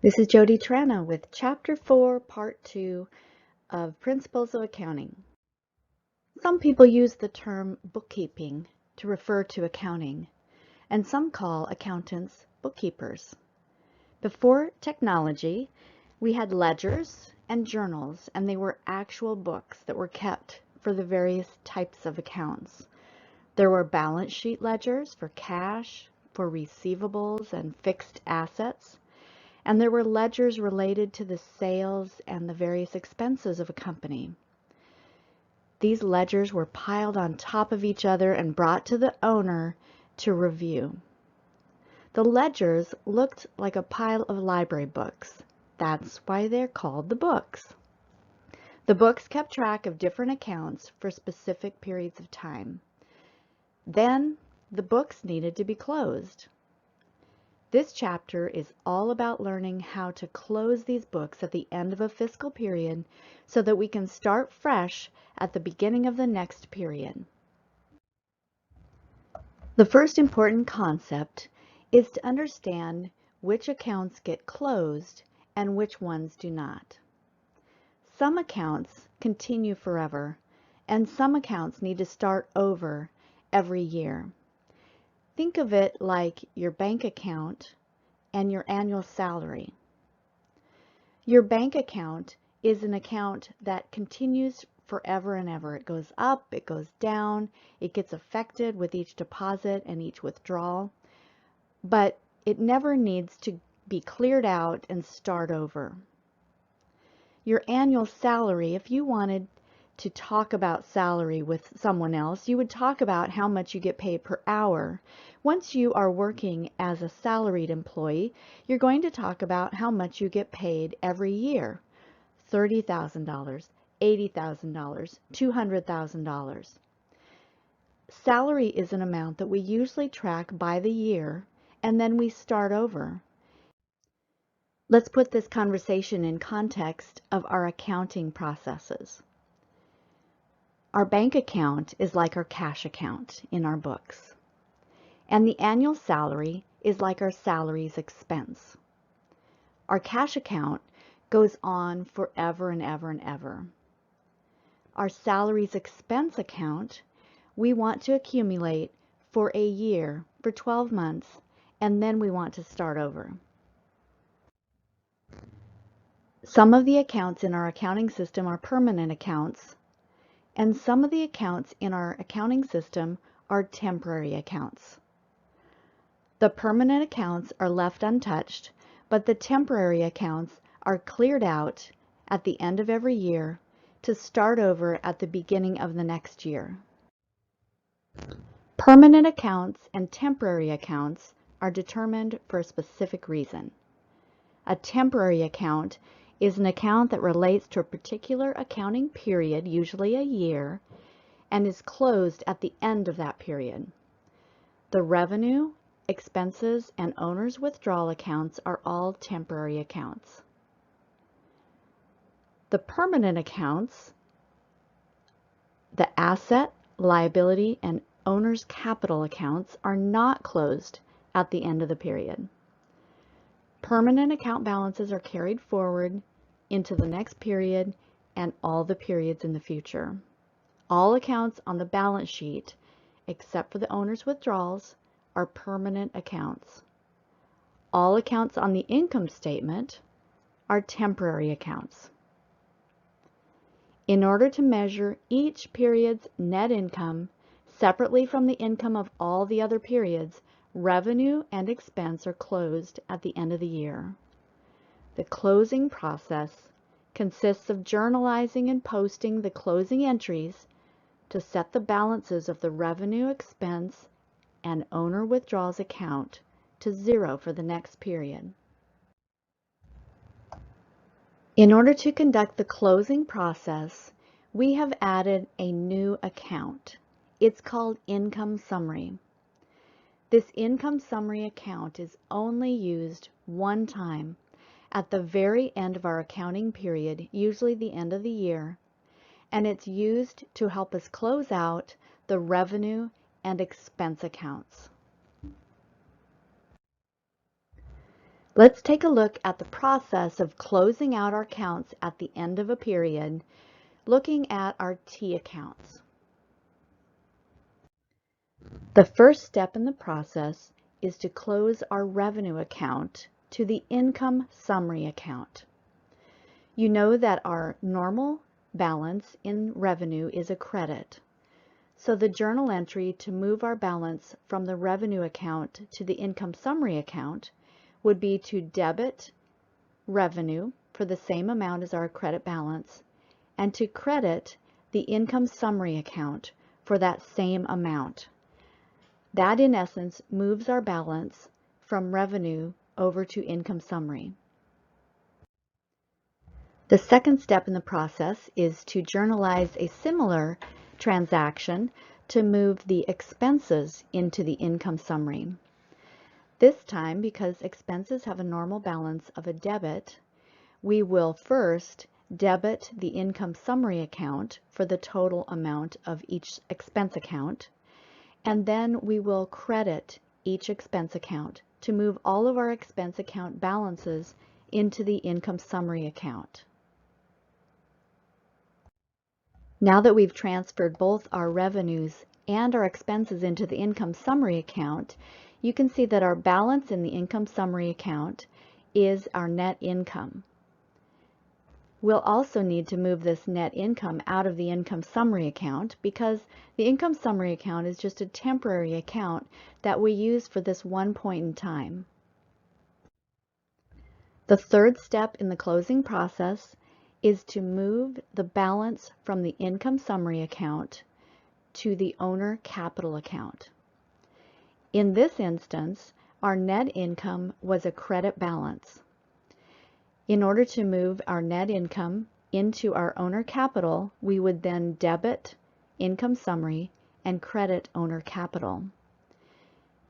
This is Jody Trana with Chapter 4, Part 2 of Principles of Accounting. Some people use the term bookkeeping to refer to accounting, and some call accountants bookkeepers. Before technology, we had ledgers and journals, and they were actual books that were kept for the various types of accounts. There were balance sheet ledgers for cash, for receivables and fixed assets. And there were ledgers related to the sales and the various expenses of a company. These ledgers were piled on top of each other and brought to the owner to review. The ledgers looked like a pile of library books. That's why they're called the books. The books kept track of different accounts for specific periods of time. Then the books needed to be closed. This chapter is all about learning how to close these books at the end of a fiscal period so that we can start fresh at the beginning of the next period. The first important concept is to understand which accounts get closed and which ones do not. Some accounts continue forever, and some accounts need to start over every year. Think of it like your bank account and your annual salary. Your bank account is an account that continues forever and ever. It goes up, it goes down, it gets affected with each deposit and each withdrawal, but it never needs to be cleared out and start over. Your annual salary, if you wanted to talk about salary with someone else, you would talk about how much you get paid per hour. Once you are working as a salaried employee, you're going to talk about how much you get paid every year. $30,000, $80,000, $200,000. Salary is an amount that we usually track by the year, and then we start over. Let's put this conversation in context of our accounting processes. Our bank account is like our cash account in our books, and the annual salary is like our salaries expense. Our cash account goes on forever and ever and ever. Our salaries expense account, we want to accumulate for a year, for 12 months, and then we want to start over. Some of the accounts in our accounting system are permanent accounts, and some of the accounts in our accounting system are temporary accounts. The permanent accounts are left untouched, but the temporary accounts are cleared out at the end of every year to start over at the beginning of the next year. Permanent accounts and temporary accounts are determined for a specific reason. A temporary account is an account that relates to a particular accounting period, usually a year, and is closed at the end of that period. The revenue, expenses, and owner's withdrawal accounts are all temporary accounts. The permanent accounts, the asset, liability, and owner's capital accounts are not closed at the end of the period. Permanent account balances are carried forward into the next period and all the periods in the future. All accounts on the balance sheet, except for the owner's withdrawals, are permanent accounts. All accounts on the income statement are temporary accounts. In order to measure each period's net income separately from the income of all the other periods, revenue and expense are closed at the end of the year. The closing process consists of journalizing and posting the closing entries to set the balances of the revenue, expense, and owner withdrawals account to zero for the next period. In order to conduct the closing process, we have added a new account. It's called Income Summary. This income summary account is only used one time at the very end of our accounting period, usually the end of the year, and it's used to help us close out the revenue and expense accounts. Let's take a look at the process of closing out our accounts at the end of a period, looking at our T accounts. The first step in the process is to close our revenue account to the income summary account. You know that our normal balance in revenue is a credit. So the journal entry to move our balance from the revenue account to the income summary account would be to debit revenue for the same amount as our credit balance and to credit the income summary account for that same amount. That, in essence, moves our balance from revenue over to income summary. The second step in the process is to journalize a similar transaction to move the expenses into the income summary. This time, because expenses have a normal balance of a debit, we will first debit the income summary account for the total amount of each expense account, and then we will credit each expense account to move all of our expense account balances into the income summary account. Now that we've transferred both our revenues and our expenses into the income summary account, you can see that our balance in the income summary account is our net income. We'll also need to move this net income out of the income summary account because the income summary account is just a temporary account that we use for this one point in time. The third step in the closing process is to move the balance from the income summary account to the owner capital account. In this instance, our net income was a credit balance. In order to move our net income into our owner capital, we would then debit income summary and credit owner capital.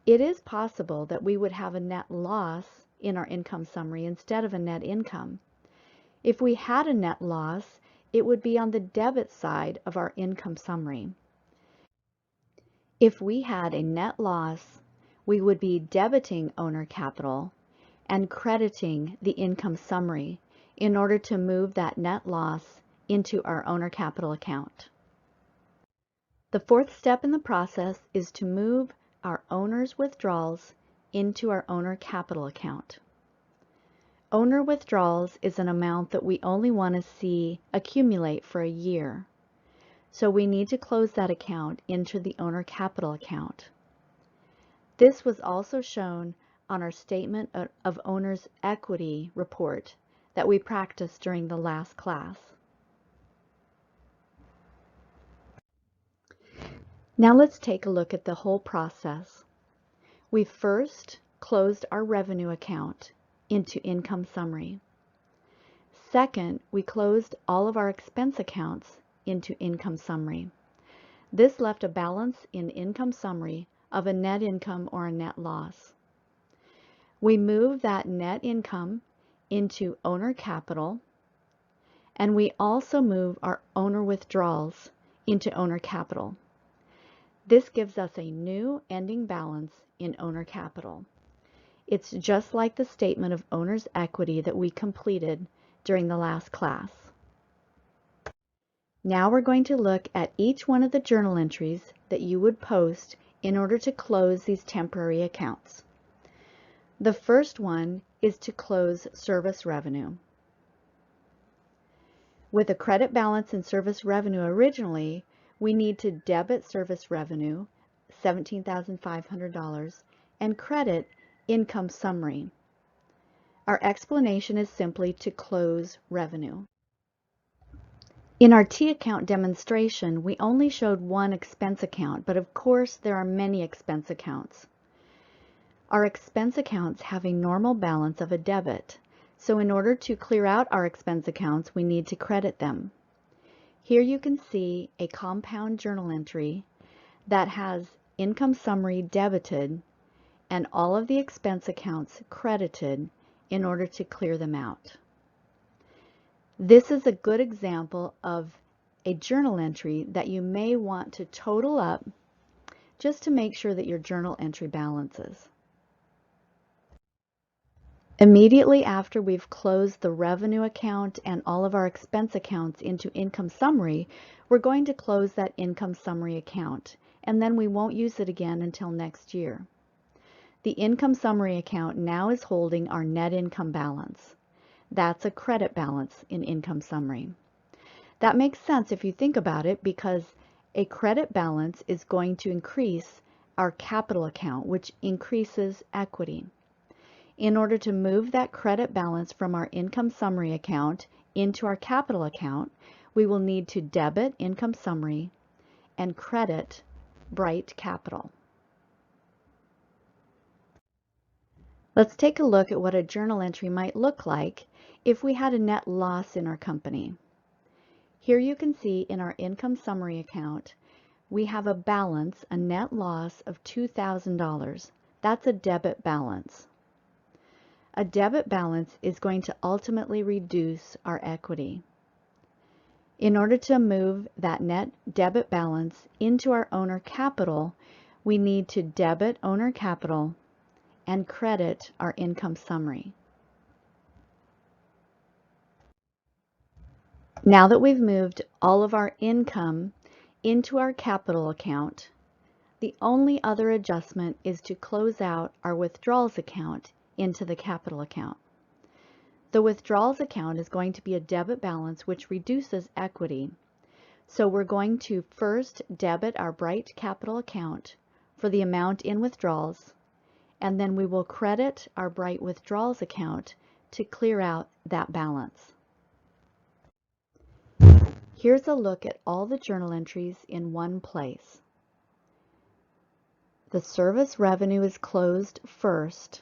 It is possible that we would have a net loss in our income summary instead of a net income. If we had a net loss, it would be on the debit side of our income summary. If we had a net loss, we would be debiting owner capital and crediting the income summary in order to move that net loss into our owner capital account. The fourth step in the process is to move our owner's withdrawals into our owner capital account. Owner withdrawals is an amount that we only want to see accumulate for a year. So we need to close that account into the owner capital account. This was also shown on our statement of owner's equity report that we practiced during the last class. Now let's take a look at the whole process. We first closed our revenue account into income summary. Second, we closed all of our expense accounts into income summary. This left a balance in income summary of a net income or a net loss. We moved that net income into owner capital, and we also move our owner withdrawals into owner capital. This gives us a new ending balance in owner capital. It's just like the statement of owner's equity that we completed during the last class. Now we're going to look at each one of the journal entries that you would post in order to close these temporary accounts. The first one is to close service revenue. With a credit balance in service revenue originally, we need to debit service revenue, $17,500, and credit income summary. Our explanation is simply to close revenue. In our T account demonstration, we only showed one expense account, but of course there are many expense accounts. Our expense accounts have a normal balance of a debit, so in order to clear out our expense accounts, we need to credit them. Here you can see a compound journal entry that has income summary debited and all of the expense accounts credited in order to clear them out. This is a good example of a journal entry that you may want to total up just to make sure that your journal entry balances. Immediately after we've closed the revenue account and all of our expense accounts into income summary, we're going to close that income summary account, and then we won't use it again until next year. The income summary account now is holding our net income balance. That's a credit balance in income summary. That makes sense if you think about it, because a credit balance is going to increase our capital account, which increases equity. In order to move that credit balance from our income summary account into our capital account, we will need to debit income summary and credit Bright Capital. Let's take a look at what a journal entry might look like if we had a net loss in our company. Here you can see in our income summary account, we have a balance, a net loss of $2,000. That's a debit balance. A debit balance is going to ultimately reduce our equity. In order to move that net debit balance into our owner capital, we need to debit owner capital and credit our income summary. Now that we've moved all of our income into our capital account, the only other adjustment is to close out our withdrawals account into the capital account. The withdrawals account is going to be a debit balance which reduces equity. So we're going to first debit our Bright Capital account for the amount in withdrawals, and then we will credit our Bright withdrawals account to clear out that balance. Here's a look at all the journal entries in one place. The service revenue is closed first.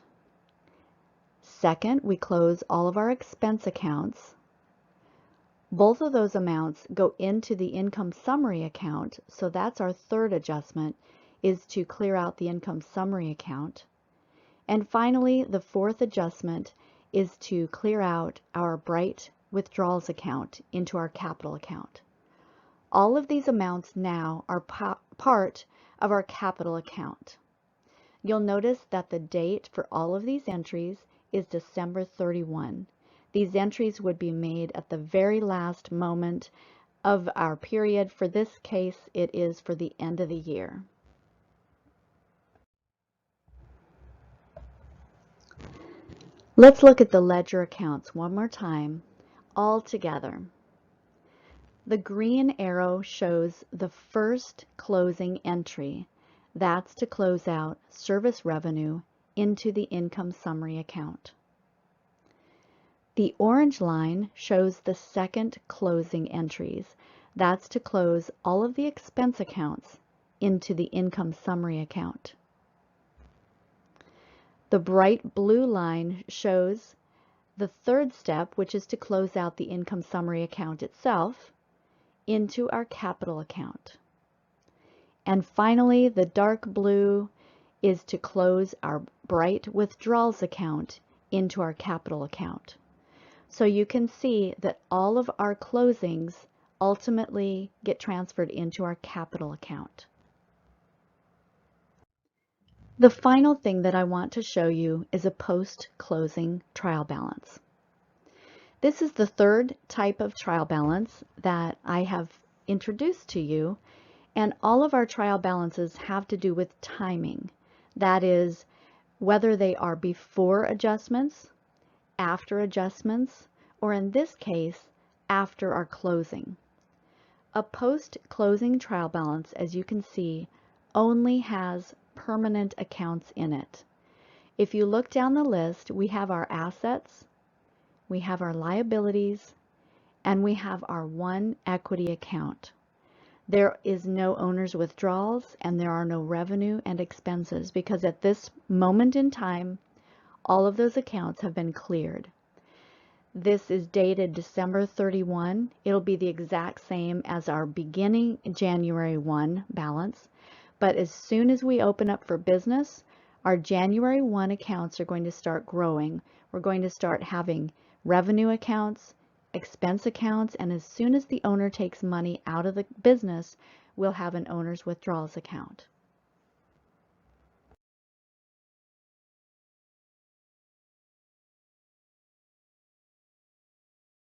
Second, we close all of our expense accounts. Both of those amounts go into the income summary account, so that's our third adjustment, is to clear out the income summary account. And finally, the fourth adjustment is to clear out our Bright withdrawals account into our capital account. All of these amounts now are part of our capital account. You'll notice that the date for all of these entries is December 31. These entries would be made at the very last moment of our period. For this case, it is for the end of the year. Let's look at the ledger accounts one more time, all together. The green arrow shows the first closing entry. That's to close out service revenue into the income summary account. The orange line shows the second closing entries. That's to close all of the expense accounts into the income summary account. The bright blue line shows the third step, which is to close out the income summary account itself into our capital account. And finally, the dark blue is to close our Bright withdrawals account into our capital account. So you can see that all of our closings ultimately get transferred into our capital account. The final thing that I want to show you is a post-closing trial balance. This is the third type of trial balance that I have introduced to you, and all of our trial balances have to do with timing. That is, whether they are before adjustments, after adjustments, or in this case, after our closing. A post-closing trial balance, as you can see, only has permanent accounts in it. If you look down the list, we have our assets, we have our liabilities, and we have our one equity account. There is no owner's withdrawals, and there are no revenue and expenses, because at this moment in time, all of those accounts have been cleared. This is dated December 31. It'll be the exact same as our beginning January 1 balance, but as soon as we open up for business, our January 1 accounts are going to start growing. We're going to start having revenue accounts, expense accounts, and as soon as the owner takes money out of the business, we'll have an owner's withdrawals account.